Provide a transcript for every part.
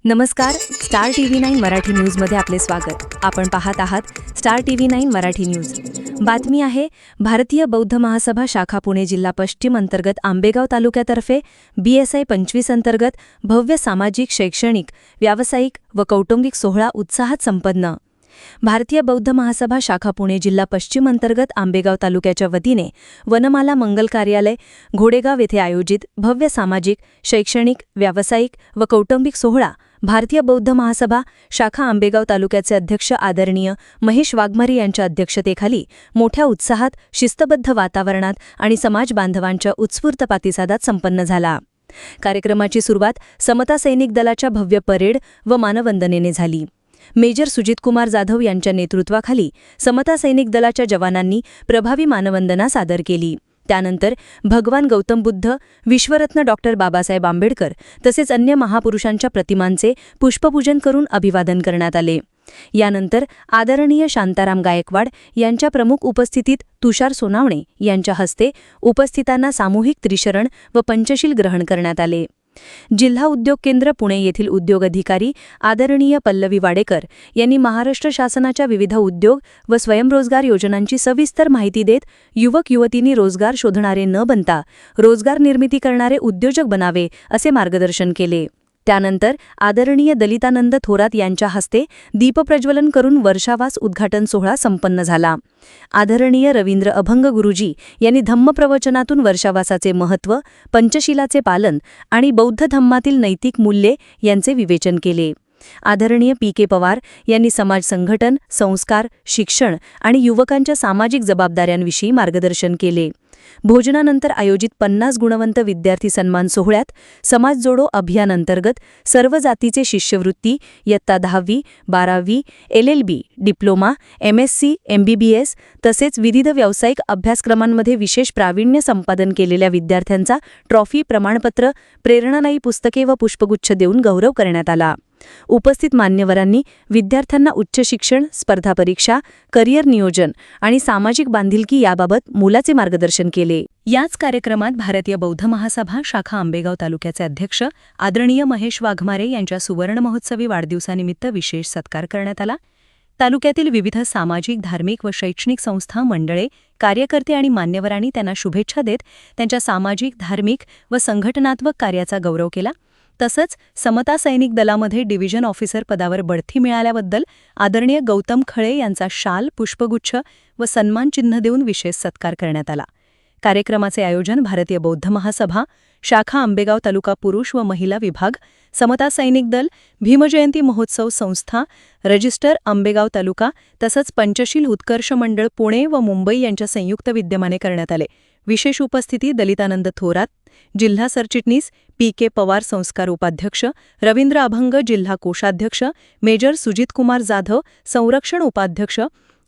नमस्कार. Star TV9 Marathi न्यूजमध्ये आपले स्वागत. आपण पाहत आहात स्टार TV9 मराठी न्यूज. बातमी आहे, भारतीय बौद्ध महासभा शाखा पुणे जिल्हा पश्चिम अंतर्गत आंबेगाव तालुक्यातर्फे BSI 25 अंतर्गत भव्य सामाजिक, शैक्षणिक, व्यावसायिक व कौटुंबिक सोहळा उत्साहात संपन्न. भारतीय बौद्ध महासभा शाखा पुणे जिल्हा पश्चिम अंतर्गत आंबेगाव तालुक्याच्या वतीने वनमाला मंगल कार्यालय घोडेगाव येथे आयोजित भव्य सामाजिक, शैक्षणिक, व्यावसायिक व कौटुंबिक सोहळा भारतीय बौद्ध महासभा शाखा आंबेगाव तालुक्याचे अध्यक्ष आदरणीय महेश वाघमारे यांच्या अध्यक्षतेखाली मोठ्या उत्साहात, शिस्तबद्ध वातावरणात आणि समाज बांधवांच्या उत्स्फूर्त प्रतिसादात संपन्न झाला. कार्यक्रमाची सुरुवात समता सैनिक दलाच्या भव्य परेड व मानवंदनेने झाली. मेजर सुजितकुमार जाधव यांच्या नेतृत्वाखाली समता सैनिक दलाच्या जवानांनी प्रभावी मानवंदना सादर केली. त्यानंतर भगवान गौतम बुद्ध, विश्वरत्न डॉक्टर बाबासाहेब आंबेडकर तसेच अन्य महापुरुषांच्या प्रतिमांचे पुष्पपूजन करून अभिवादन करण्यात आले. यानंतर आदरणीय शांताराम गायकवाड यांच्या प्रमुख उपस्थितीत तुषार सोनावणे यांच्या हस्ते उपस्थितांना सामूहिक त्रिशरण व पंचशील ग्रहण करण्यात आले. जिल्हा उद्योग केंद्र पुणे येथील उद्योग अधिकारी आदरणीय पल्लवी वाडेकर यांनी महाराष्ट्र शासनाच्या विविध उद्योग व स्वयंरोजगार योजनांची सविस्तर माहिती देत युवक युवतींनी रोजगार शोधणारे न बनता रोजगार निर्मिती करणारे उद्योजक बनावे असे मार्गदर्शन केले. त्यानंतर आदरणीय दलितानंद थोरात यांच्या हस्ते दीपप्रज्वलन करून वर्षावास उद्घाटन सोहळा संपन्न झाला. आदरणीय रवींद्र अभंग गुरुजी यांनी धम्मप्रवचनातून वर्षावासाचे महत्त्व, पंचशीलाचे पालन आणि बौद्ध धम्मातील नैतिक मूल्ये यांचे विवेचन केले. आदरणीय PK पवार यांनी समाज संघटन, संस्कार, शिक्षण आणि युवकांच्या सामाजिक जबाबदाऱ्यांविषयी मार्गदर्शन केले. भोजनानंतर आयोजित 50 गुणवंत विद्यार्थी सन्मान सोहळ्यात समाज जोडो अभियान अंतर्गत सर्व जातीचे शिष्यवृत्ती, इयत्ता 10वी, 12वी, LLB, डिप्लोमा, MSc, MBBS तसेच विविध व्यावसायिक अभ्यासक्रमांमध्ये विशेष प्रावीण्य संपादन केलेल्या विद्यार्थ्यांचा ट्रॉफी, प्रमाणपत्र, प्रेरणादायी पुस्तके व पुष्पगुच्छ देऊन गौरव करण्यात आला. उपस्थित मान्यवरांनी विद्यार्थ्यांना उच्च शिक्षण, स्पर्धा परीक्षा, करिअर नियोजन आणि सामाजिक बांधिलकी याबाबत मोलाचे मार्गदर्शन केले. याच कार्यक्रमात भारतीय बौद्ध महासभा शाखा आंबेगाव तालुक्याचे अध्यक्ष आदरणीय महेश वाघमारे यांच्या सुवर्ण महोत्सवी वाढदिवसानिमित्त विशेष सत्कार करण्यात आला. तालुक्यातील विविध सामाजिक, धार्मिक व शैक्षणिक संस्था, मंडळे, कार्यकर्ते आणि मान्यवरांनी त्यांना शुभेच्छा देत त्यांच्या सामाजिक, धार्मिक व संघटनात्मक कार्याचा गौरव केला. तसंच समता सैनिक दलामध्ये डिव्हिजन ऑफिसर पदावर बढती मिळाल्याबद्दल आदरणीय गौतम खळे यांचा शाल, पुष्पगुच्छ व सन्मानचिन्ह देऊन विशेष सत्कार करण्यात आला. कार्यक्रमाचे आयोजन भारतीय बौद्ध महासभा शाखा आंबेगाव तालुका पुरुष व महिला विभाग, समता सैनिक दल, भीमजयंती महोत्सव संस्था, रजिस्टर आंबेगाव तालुका तसंच पंचशील उत्कर्ष मंडळ पुणे व मुंबई यांच्या संयुक्त विद्यमाने करण्यात आले. विशेष उपस्थिती दलितानंद थोरात, जिल्हा सरचिटणीस PK पवार, संस्कार उपाध्यक्ष रवींद्र अभंग, जिल्हा कोषाध्यक्ष मेजर सुजितकुमार जाधव, संरक्षण उपाध्यक्ष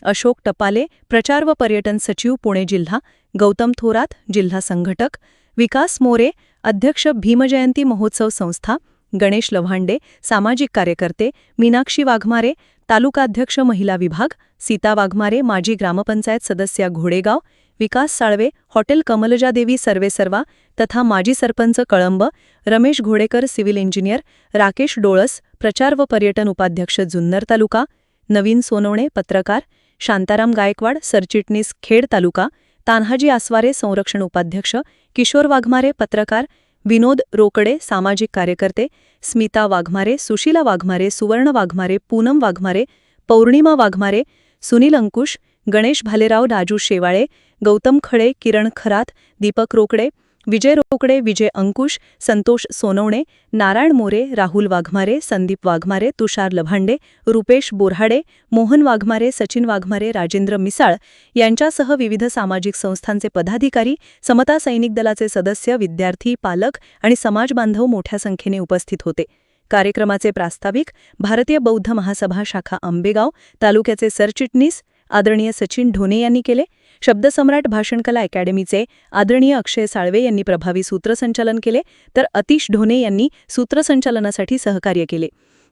अशोक टपाले, प्रचार व पर्यटन सचिव पुणे जिल्हा गौतम थोरात, जिल्हा संघटक विकास मोरे, अध्यक्ष भीमजयंती महोत्सव संस्था गणेश लव्हांडे, सामाजिक कार्यकर्ते मीनाक्षी वाघमारे, तालुकाध्यक्ष महिला विभाग सीता वाघमारे, माजी ग्रामपंचायत सदस्य घोडेगाव विकास साळवे, हॉटेल कमलजादेवी सर्वेसर्वा तथा माजी सरपंच कळंब रमेश घोडेकर, सिव्हिल इंजिनियर राकेश डोळस, प्रचार व पर्यटन उपाध्यक्ष जुन्नर तालुका नवीन सोनवणे, पत्रकार शांताराम गायकवाड, सरचिटणीस खेड तालुका तान्हाजी आसवारे, संरक्षण उपाध्यक्ष किशोर वाघमारे, पत्रकार विनोद रोकडे, सामाजिक कार्यकर्ते स्मिता वाघमारे, सुशीला वाघमारे, सुवर्ण वाघमारे, पूनम वाघमारे, पौर्णिमा वाघमारे, सुनील अंकुश, गणेश भालेराव, राजू शेवाळे, गौतम खळे, किरण खरात, दीपक रोकडे, विजय रोकडे, विजय अंकुश, संतोष सोनवणे, नारायण मोरे, राहुल वाघमारे, संदीप वाघमारे, तुषार लभांडे, रुपेश बोऱ्हाडे, मोहन वाघमारे, सचिन वाघमारे, राजेंद्र मिसाळ यांच्यासह विविध सामाजिक संस्थांचे पदाधिकारी, समता सैनिक दलाचे सदस्य, विद्यार्थी, पालक आणि समाजबांधव मोठ्या संख्येने उपस्थित होते. कार्यक्रमाचे प्रास्ताविक भारतीय बौद्ध महासभा शाखा आंबेगाव तालुक्याचे सरचिटणीस आदरणीय सचिन ढोणे यांनी केले. शब्दसम्राट भाषणकला अकॅडमीचे आदरणीय अक्षय साळवे यांनी प्रभावी सूत्रसंचालन केले, तर अतिश ढोणे यांनी सूत्रसंचालनासाठी सहकार्य केले.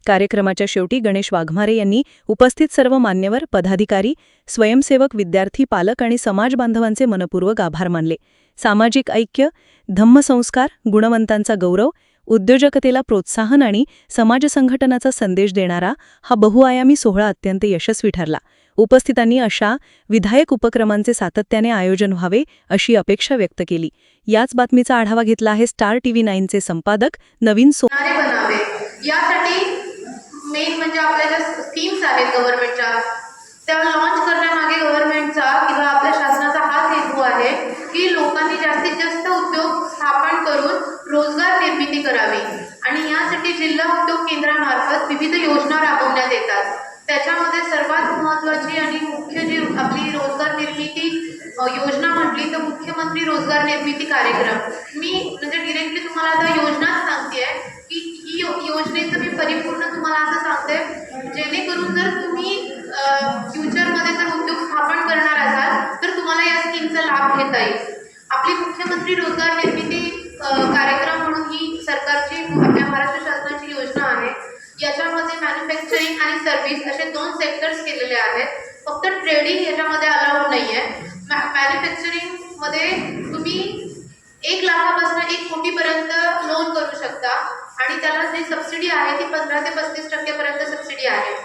कार्यक्रमाच्या शेवटी गणेश वाघमारे यांनी उपस्थित सर्व मान्यवर, पदाधिकारी, स्वयंसेवक, विद्यार्थी, पालक आणि समाज बांधवांचे मनपूर्वक आभार मानले. सामाजिक ऐक्य, धम्मसंस्कार, गुणवंतांचा गौरव, उद्योजकतेला प्रोत्साहन आणि समाज संघटनाचा संदेश देणारा हा बहुआयामी सोहळा अत्यंत यशस्वी ठरला. उपस्थितांनी अशा विधायक उपक्रमांचे सातत्याने आयोजन व्हावे अशी अपेक्षा व्यक्त केली. याच बातमीचा आढावा घेतला आहे स्टार टीव्ही 9चे संपादक नवीन बनावे. यासाठी मेन म्हणजे आपल्या ज्या स्कीम्स आहेत गव्हर्नमेंटच्या त्या लॉन्च करण्यामागे गव्हर्नमेंटचा किंवा आपल्या शासनाचा हाच हेतू आहे की लोकांनी जास्तीत जास्त उद्योग स्थापन करून रोजगार निर्मिती करावी आणि यासाठी जिल्हा उद्योग केंद्रामार्फत विविध योजना राबवण्यात येतात. त्याच्यामध्ये सर्वात महत्त्वाची आणि मुख्य जी आपली रोजगार निर्मिती योजना म्हटली तर मुख्यमंत्री रोजगार निर्मिती कार्यक्रम. मी म्हणजे डिरेक्टली तुम्हाला आता योजनाच सांगते की ही योजनेचं मी परिपूर्ण तुम्हाला असं सांगते जेणेकरून जर तुम्ही फ्युचरमध्ये जर उद्योग स्थापन करणार असाल तर तुम्हाला या स्कीमचा लाभ घेता येईल. आपली मुख्यमंत्री रोजगार निर्मिती कार्यक्रम म्हणून ही सरकारची आपल्या महाराष्ट्र शासनाची योजना आहे. याच्यामध्ये मॅन्युफॅक्चरिंग आणि सर्व्हिस असे 2 सेक्टर्स केलेले आहेत. फक्त ट्रेडिंग याच्यामध्ये अलाउड नाही आहे. मॅन्युफॅक्चरिंगमध्ये तुम्ही 1 लाखापासून 1 कोटीपर्यंत लोन करू शकता आणि त्याला जी सबसिडी आहे ती 15 ते 35% पर्यंत सबसिडी आहे.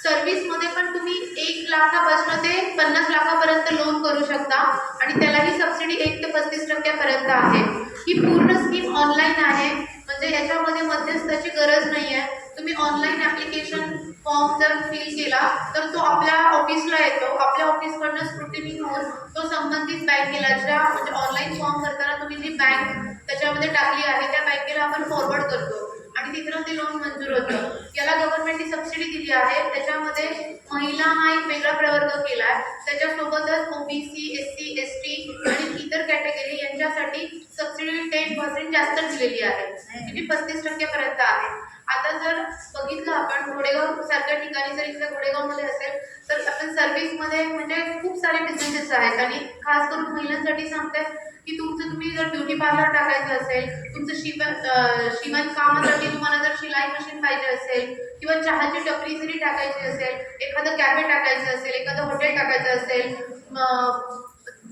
सर्व्हिसमध्ये पण तुम्ही 1 लाखापासून ते 50 लाखापर्यंत लोन करू शकता आणि त्यालाही सबसिडी 1 ते 35% पर्यंत आहे. ही पूर्ण स्कीम ऑनलाईन आहे म्हणजे याच्यामध्ये मध्यस्थाची गरज नाही आहे. तुम्ही ऑनलाईन ॲप्लिकेशन फॉर्म जर फिल केला तर तो आपल्या ऑफिसला येतो. आपल्या ऑफिसकडनं स्क्रुटिनी होऊन तो संबंधित बँकेला ज्या म्हणजे ऑनलाईन फॉर्म करताना तुम्ही जी बँक त्याच्यामध्ये टाकली आहे त्या बँकेला आपण फॉरवर्ड करतो आणि तिथून ते लोन मंजूर होतं. याला गव्हर्नमेंटने सबसिडी दिली आहे. त्याच्यामध्ये महिला हा एक वेगळा प्रवर्ग केला आहे. त्याच्यासोबतच OBC, SC, ST आणि इतर कॅटेगरी यांच्यासाठी सबसिडी 10% जास्त दिलेली आहे. जी 35% पर्यंत आहे. आता जर बघितलं आपण घोडेगाव सारख्या ठिकाणी जर इथल्या घोडेगावमध्ये असेल तर आपण सर्व्हिसमध्ये म्हणजे खूप सारे बिझनेसेस आहेत आणि खास करून महिलांसाठी सांगते की तुम्ही जर ब्युटी पार्लर टाकायचं असेल, तुमचं शिवण कामासाठी तुम्हाला जर शिलाई मशीन पाहिजे असेल किंवा चहाची टपरी जरी टाकायची असेल, एखादं कॅफे टाकायचं असेल, एखादं हॉटेल टाकायचं असेल,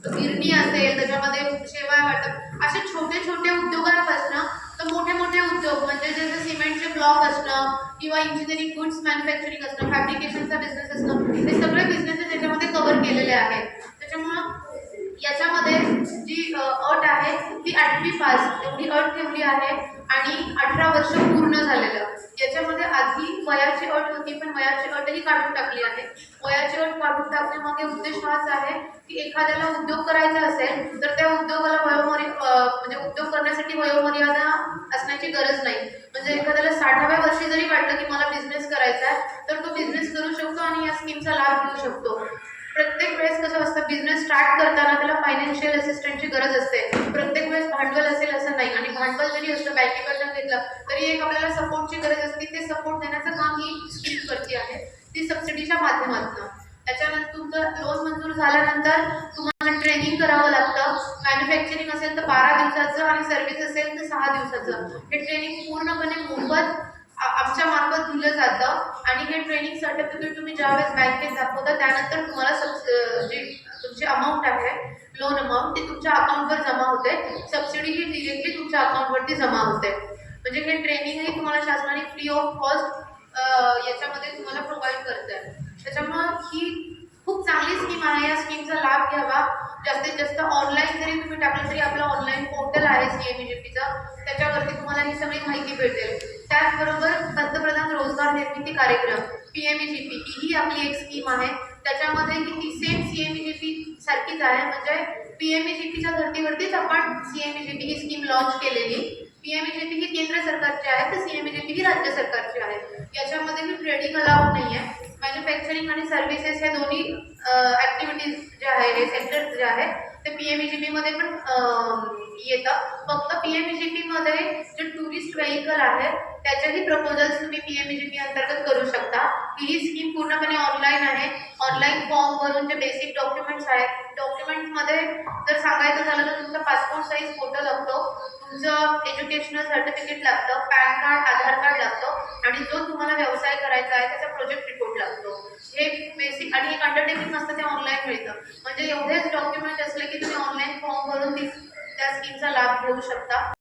गिरणी असेल, त्याच्यामध्ये शेवाळ वाटप असे छोटे छोटे उद्योगांपासून तर मोठे मोठे उद्योग म्हणजे जसं सिमेंटचे ब्लॉक असणं किंवा इंजिनिअरिंग गुड्स मॅन्युफॅक्चरिंग असणं, फॅब्रिकेशनचा बिझनेस असणं हे सगळे बिझनेसेस याच्यामध्ये कव्हर केलेले आहेत. त्याच्यामुळं याच्यामध्ये जी अट आहे ती 8वी पास एवढी अट ठेवली आहे आणि 18 वर्ष पूर्ण झालेलं. याच्यामध्ये आधी वयाची अट होती पण वयाची अटही काढून टाकली आहे. वयाची अट काढून टाकण्यामागे उद्देश हाच आहे की एखाद्याला उद्योग करायचा असेल तर त्या उद्योगाला म्हणजे उद्योग करण्यासाठी वयोमर्यादा असण्याची गरज नाही. म्हणजे एखाद्याला 60व्या वर्षी जरी वाटलं की मला बिझनेस करायचा आहे तर तो बिझनेस करू शकतो आणि या स्कीमचा लाभ घेऊ शकतो. प्रत्येक वेळेस कसं असतं बिझनेस स्टार्ट करताना त्याला फायनान्शियल असिस्टंटची गरज असते. प्रत्येक वेळेस भांडवल असेल असं नाही आणि भांडवल जरी असतं बँकेकडनं घेतलं तरी एक आपल्याला सपोर्टची गरज असते. ते सपोर्ट देण्याचं काम ही स्कीम करते आहे ती सबसिडीच्या माध्यमातून. त्याच्यानंतर तुमचं लोन मंजूर झाल्यानंतर तुम्हाला ट्रेनिंग करावं लागतं. मॅन्युफॅक्चरिंग असेल तर 12 दिवसाचं आणि सर्व्हिस असेल तर 6 दिवसाचं. हे ट्रेनिंग पूर्णपणे मोफत आमच्या मार्फत दिलं जातं आणि हे ट्रेनिंग सर्टिफिकेट तुम्ही ज्यावेळेस बँकेत दाखवता त्यानंतर तुम्हाला जी तुमची अमाऊंट आहे लोन अमाऊंट ती तुमच्या अकाउंटवर जमा होते. सबसिडी ही डिरेक्टली तुमच्या अकाउंटवरती जमा होते. म्हणजे हे ट्रेनिंगही तुम्हाला शासनाने फ्री ऑफ कॉस्ट याच्यामध्ये तुम्हाला प्रोव्हाइड करतं. त्याच्यामुळं ही खूप चांगली स्कीम आहे. या स्कीमचा लाभ घ्यावा. जास्तीत जास्त ऑनलाईन जरी तुम्ही टाकलं तरी आपलं ऑनलाईन पोर्टल आहे CMEGPचं त्याच्यावरती तुम्हाला ही सगळी माहिती भेटेल. त्याचबरोबर पंतप्रधान रोजगार निर्मिती कार्यक्रम PMEGP ही आपली एक स्कीम आहे. त्याच्यामध्ये ती सेम CMEGP सारखीच आहे. म्हणजे PMEGPच्या धर्तीवरतीच आपण CMEGP ही स्कीम लॉन्च केलेली. PMEGP ही केंद्र सरकारची आहे तर CMEGP ही राज्य सरकारची आहे. याच्यामध्ये ही ट्रेडिंग अलाउड नाही आहे. मॅन्युफॅक्चरिंग आणि सर्व्हिसेस हे दोन्ही ॲक्टिव्हिटीज जे आहे हे सेक्टर्स जे आहे ते PMEGP मध्ये पण येतं. फक्त PMEGP मध्ये जे टुरिस्ट व्हेकल आहे त्याच्याही प्रपोजल्स तुम्ही PMEGP अंतर्गत करू शकता. ही स्कीम पूर्णपणे ऑनलाईन आहे. ऑनलाईन फॉर्म भरून जे बेसिक डॉक्युमेंट्स आहेत डॉक्युमेंट्समध्ये जर सांगायचं झालं तर तुमचा पासपोर्ट साईज फोटो लागतो, तुमचं एज्युकेशनल सर्टिफिकेट लागतं, पॅन कार्ड, आधार कार्ड लागतं आणि जो तुम्हाला व्यवसाय करायचा आहे त्याचा प्रोजेक्ट रिपोर्ट लागतो. हे बेसिक आणि एक अंडरटेकिंग असतं ते ऑनलाईन मिळतं. म्हणजे एवढेच डॉक्युमेंट असले की तुम्ही ऑनलाईन फॉर्म भरून त्या स्कीमचा लाभ घेऊ शकता.